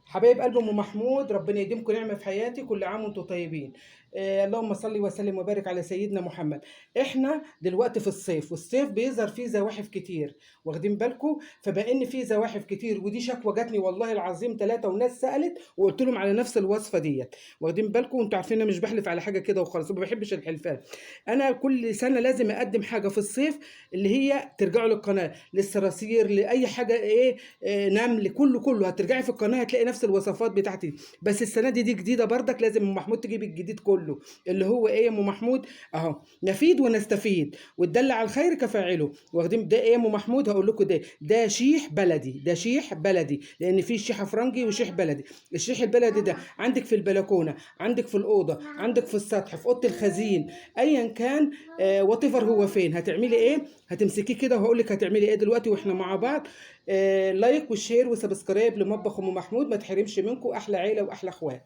حبايب قلب ام محمود، ربنا يديمكم نعمه في حياتي. كل عام وانتم طيبين. اللهم صل وسلم وبارك على سيدنا محمد. احنا دلوقتي في الصيف، والصيف بيظهر فيه زواحف كتير، واخدين بالكم؟ فبما ان فيه زواحف كتير، ودي شكوى جاتني والله العظيم ثلاثه وناس سالت وقلت لهم على نفس الوصفه ديت. واخدين بالكم؟ انتوا عارفين انا مش بحلف على حاجه كده وخلاص، ما بحبش الحلفان. انا كل سنه لازم اقدم حاجه في الصيف، اللي هي ترجعوا للقناه، للصراصير، لاي حاجه ايه، نمل، كله هترجعي في القناه هتلاقي نفس الوصفات بتاعتي. بس السنه دي جديده بردك، لازم ام محمود تجيب الجديد كله. اللي هو ايه يا ام محمود؟ اهو نفيد ونستفيد، وتدل على الخير كفاعله. واخدين ده ايه يا ام محمود؟ هقول لكم ده شيح بلدي، ده شيح بلدي، لان في شيحه فرنجي وشيح بلدي. الشيح البلدي ده عندك في البلكونه، عندك في الاوضه، عندك في السطح، في اوضه الخزين، ايا كان. وات ايفر هو فين، هتعملي ايه؟ هتمسكيه كده وهقول لك هتعملي ايه دلوقتي واحنا مع بعض. لايك وشير وسبسكرايب لمطبخ ام محمود، ما تحرمش منكم، احلى عيله واحلى اخوات.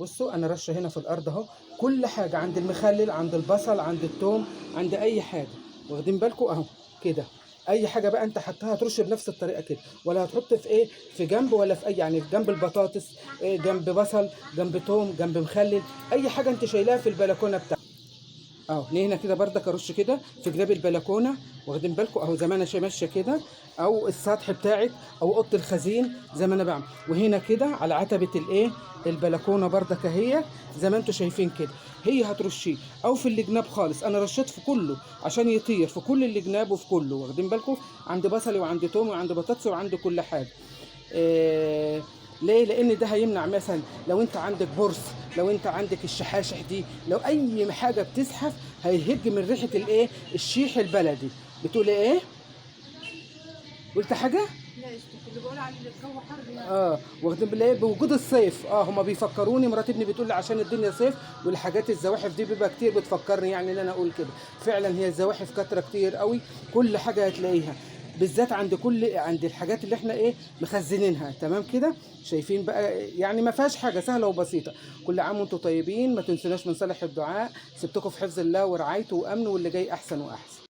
بصوا انا رشه هنا في الارض اهو، كل حاجه، عند المخلل، عند البصل، عند الثوم، عند اي حاجه. واخدين بالكم اهو كده. اي حاجه بقى انت حطها هترش بنفس الطريقه كده، ولا هتحط في ايه، في جنب، ولا في اي، يعني في جنب البطاطس، إيه، جنب بصل، جنب ثوم، جنب مخلل، اي حاجه انت شايلاها في البلكونه بتاعتك. اهو هنا كده بردك ارش كده في جناب البلكونه. واخدين بالكم اهو، زي ما انا ماشيه كده، او السطح بتاعك، او اوضه الخزين، زي ما انا بعمل. وهنا كده على عتبه الايه، البلكونه بردك اهي، زي ما انتم شايفين كده. هي هترشيه، او في الجناب خالص، انا رشيت في كله عشان يطير في كل الجناب وفي كله. واخدين بالكم؟ عند بصلي وعند تومي وعند بطاطس وعند كل حاجه. إيه، ليه؟ لان ده هيمنع مثلا لو انت عندك برص، لو انت عندك الشحاشح دي، لو اي حاجه بتزحف، هيهج من ريحه الايه، الشيح البلدي. بتقول ايه؟ قلت حاجه؟ لا اسكت، اللي بقول على الجو حر يعني. واخدين بالله بوجود الصيف. هما بيفكروني، مرات ابني بتقول لي عشان الدنيا صيف والحاجات الزواحف دي بيبقى كتير، بتفكرني يعني ان انا اقول كده. فعلا هي الزواحف كتره كتير قوي، كل حاجه هتلاقيها، بالذات عند الحاجات اللي احنا ايه، مخزنينها. تمام كده؟ شايفين بقى؟ يعني ما فيهاش حاجه، سهله وبسيطه. كل عام وانتم طيبين، ما تنسوناش من صالح الدعاء. سبتكم في حفظ الله ورعايته وامنه، واللي جاي احسن واحسن.